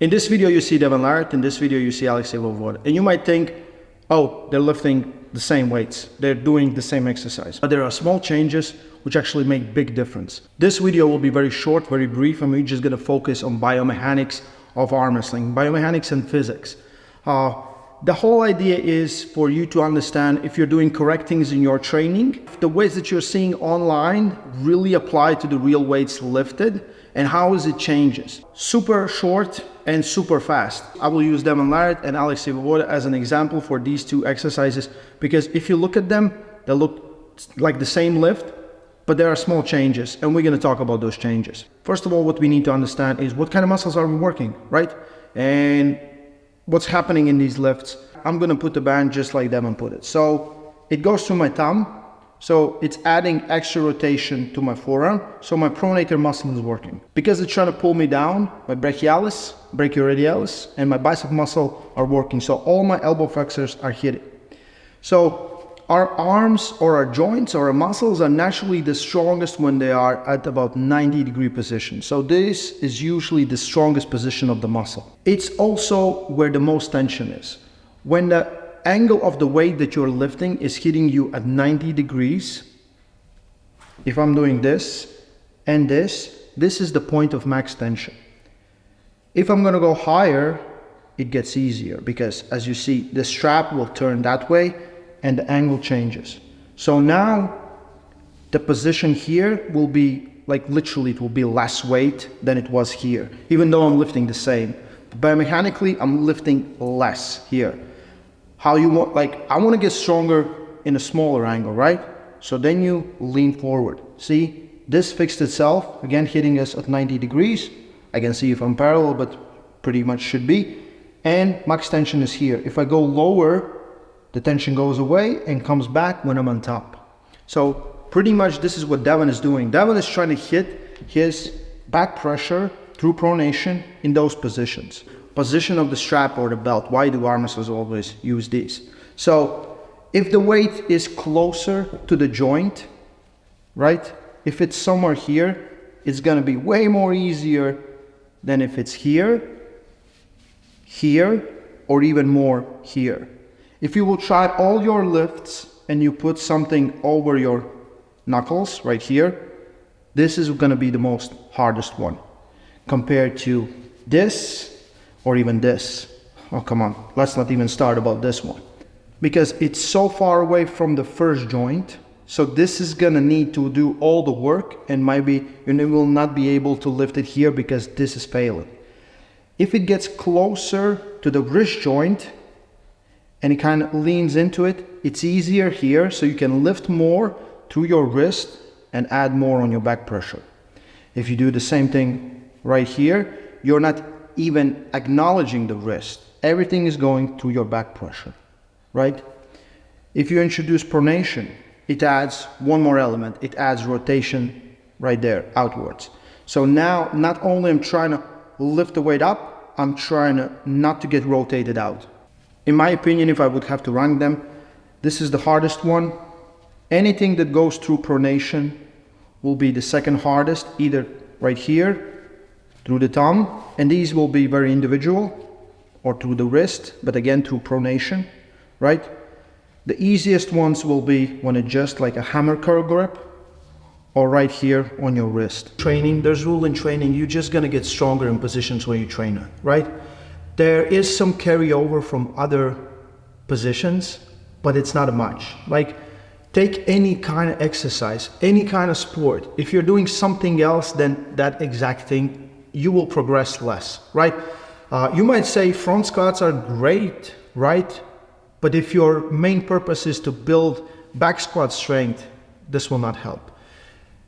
In this video you see Devin Larratt, in this video you see Alexei Voivoda. And you might think, oh, they're lifting the same weights, they're doing the same exercise. But there are small changes which actually make big difference. This video will be very short, very brief, and we're just gonna focus on biomechanics of arm wrestling, biomechanics and physics. The whole idea is for you to understand if you're doing correct things in your training, if the weights that you're seeing online really apply to the real weights lifted, and how is it changes. Super short and super fast. I will use Devin Larratt and Alexei Voivoda as an example for these two exercises, because if you look at them, they look like the same lift, but there are small changes, and we're going to talk about those changes. First of all, what we need to understand is what kind of muscles are we working, right? And what's happening in these lifts. I'm going to put the band just like Devin put it. So it goes through my thumb, so it's adding extra rotation to my forearm, so my pronator muscle is working. Because it's trying to pull me down, my brachialis, brachioradialis, and my bicep muscle are working, so all my elbow flexors are hitting. So our arms or our joints or our muscles are naturally the strongest when they are at about 90-degree position. So this is usually the strongest position of the muscle. It's also where the most tension is. When the angle of the weight that you're lifting is hitting you at 90 degrees, if I'm doing this and this is the point of max tension. If I'm gonna go higher, it gets easier because as you see, the strap will turn that way and the angle changes. So now the position here will be like literally it will be less weight than it was here, even though I'm lifting the same. Biomechanically, I'm lifting less here. How you want, like I want to get stronger in a smaller angle, right? So then you lean forward. See, this fixed itself, again hitting us at 90 degrees. I can see if I'm parallel, but pretty much should be. And max tension is here. If I go lower, the tension goes away and comes back when I'm on top. So pretty much this is what Devin is doing. Devin is trying to hit his back pressure through pronation in those positions. Position of the strap or the belt. Why do arm wrestlers always use these? So if the weight is closer to the joint, right? If it's somewhere here, it's gonna be way more easier than if it's here, here, or even more here. If you will try all your lifts and you put something over your knuckles right here, this is going to be the most hardest one compared to this or even this. Oh, come on. Let's not even start about this one because it's so far away from the first joint. So this is going to need to do all the work and maybe you will not be able to lift it here because this is failing. If it gets closer to the wrist joint, and it kind of leans into it, it's easier here, so you can lift more through your wrist and add more on your back pressure. If you do the same thing right here, you're not even acknowledging the wrist. Everything is going through your back pressure, right? If you introduce pronation, it adds one more element. It adds rotation right there, outwards. So now, not only I'm trying to lift the weight up, I'm trying not to get rotated out. In my opinion, if I would have to rank them, this is the hardest one. Anything that goes through pronation will be the second hardest, either right here, through the thumb, and these will be very individual, or through the wrist, but again through pronation, right? The easiest ones will be when it's just like a hammer curl grip, or right here on your wrist. Training, there's rule in training, you're just gonna get stronger in positions where you train it, right? There is some carryover from other positions, but it's not much. Like, take any kind of exercise, any kind of sport. If you're doing something else than that exact thing, you will progress less, right? You might say front squats are great, right? But if your main purpose is to build back squat strength, this will not help.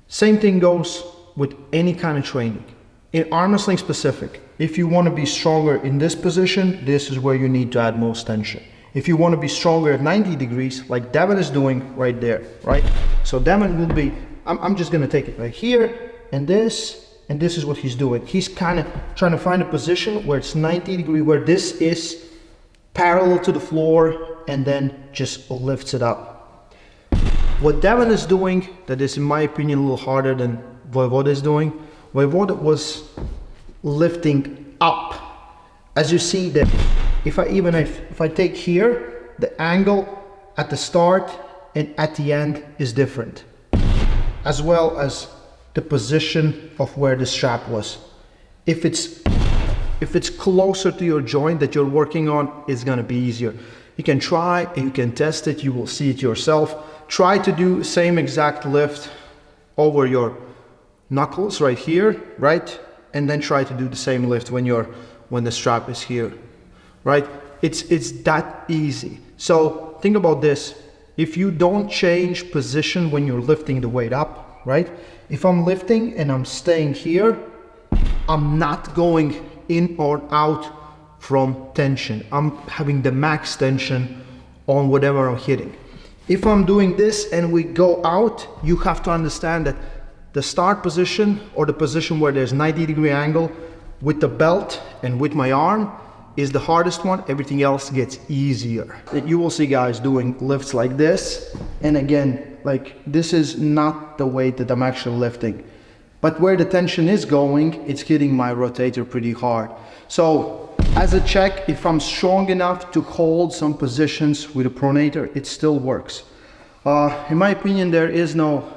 Same thing goes with any kind of training. In arm wrestling specific, if you want to be stronger in this position, this is where you need to add most tension. If you want to be stronger at 90 degrees, like Devin is doing right there, right? So Devin will be, I'm just going to take it right here, and this is what he's doing. He's kind of trying to find a position where it's 90 degrees, where this is parallel to the floor, and then just lifts it up. What Devin is doing, that is in my opinion a little harder than Voivoda is doing, Voivoda was lifting up As you see that if I take here, the angle at the start and at the end is different, as well as the position of where the strap was. If it's closer to your joint that you're working on, it's gonna be easier. You can try and you can test it, you will see it yourself. Try to do same exact lift over your knuckles right here, right? And then try to do the same lift when the strap is here, right? It's that easy. So think about this. If you don't change position when you're lifting the weight up, right? If I'm lifting and I'm staying here, I'm not going in or out from tension. I'm having the max tension on whatever I'm hitting. If I'm doing this and we go out, you have to understand that the start position, or the position where there's 90-degree angle with the belt and with my arm, is the hardest one. Everything else gets easier. You will see guys doing lifts like this, and again, like this is not the weight that I'm actually lifting, but where the tension is going, it's hitting my rotator pretty hard. So as a check, if I'm strong enough to hold some positions with a pronator, it still works. In my opinion, there is no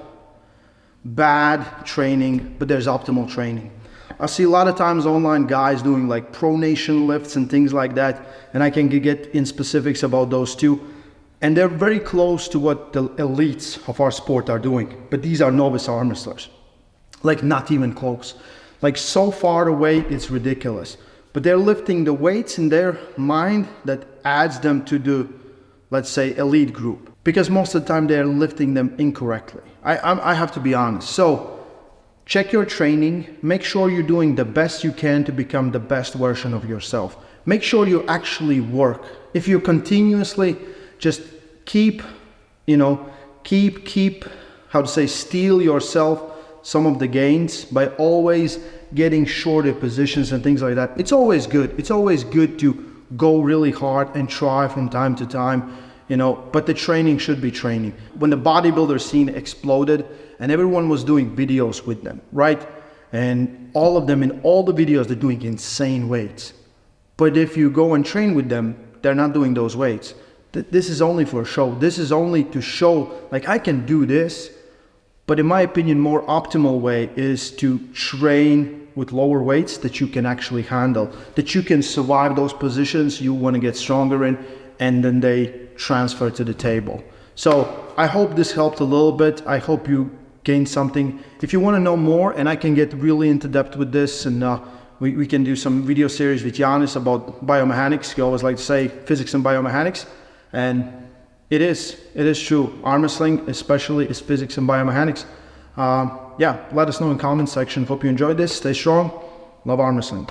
bad training, but there's optimal training. I see a lot of times online guys doing like pronation lifts and things like that, and I can get in specifics about those too. And they're very close to what the elites of our sport are doing, but these are novice arm wrestlers. Like not even close. Like so far away, it's ridiculous. But they're lifting the weights in their mind that adds them to the, let's say, elite group. Because most of the time they're lifting them incorrectly. I have to be honest. So check your training, make sure you're doing the best you can to become the best version of yourself. Make sure you actually work. If you continuously just keep, steal yourself some of the gains by always getting shorter positions and things like that, it's always good. It's always good to go really hard and try from time to time, but the training should be training. When the bodybuilder scene exploded and everyone was doing videos with them, right? And all of them, in all the videos, they're doing insane weights. But if you go and train with them, they're not doing those weights. This is only for a show. This is only to show, like, I can do this. But in my opinion, more optimal way is to train with lower weights that you can actually handle, that you can survive those positions you want to get stronger in, and then they transfer to the table. So I hope this helped a little bit. I hope you gained something. If you want to know more, and I can get really into depth with this, and we can do some video series with Giannis about biomechanics. You always like to say physics and biomechanics, and it is true. Arm wrestling especially is physics and biomechanics. Yeah, let us know in the comment section. Hope you enjoyed this. Stay strong. Love arm wrestling.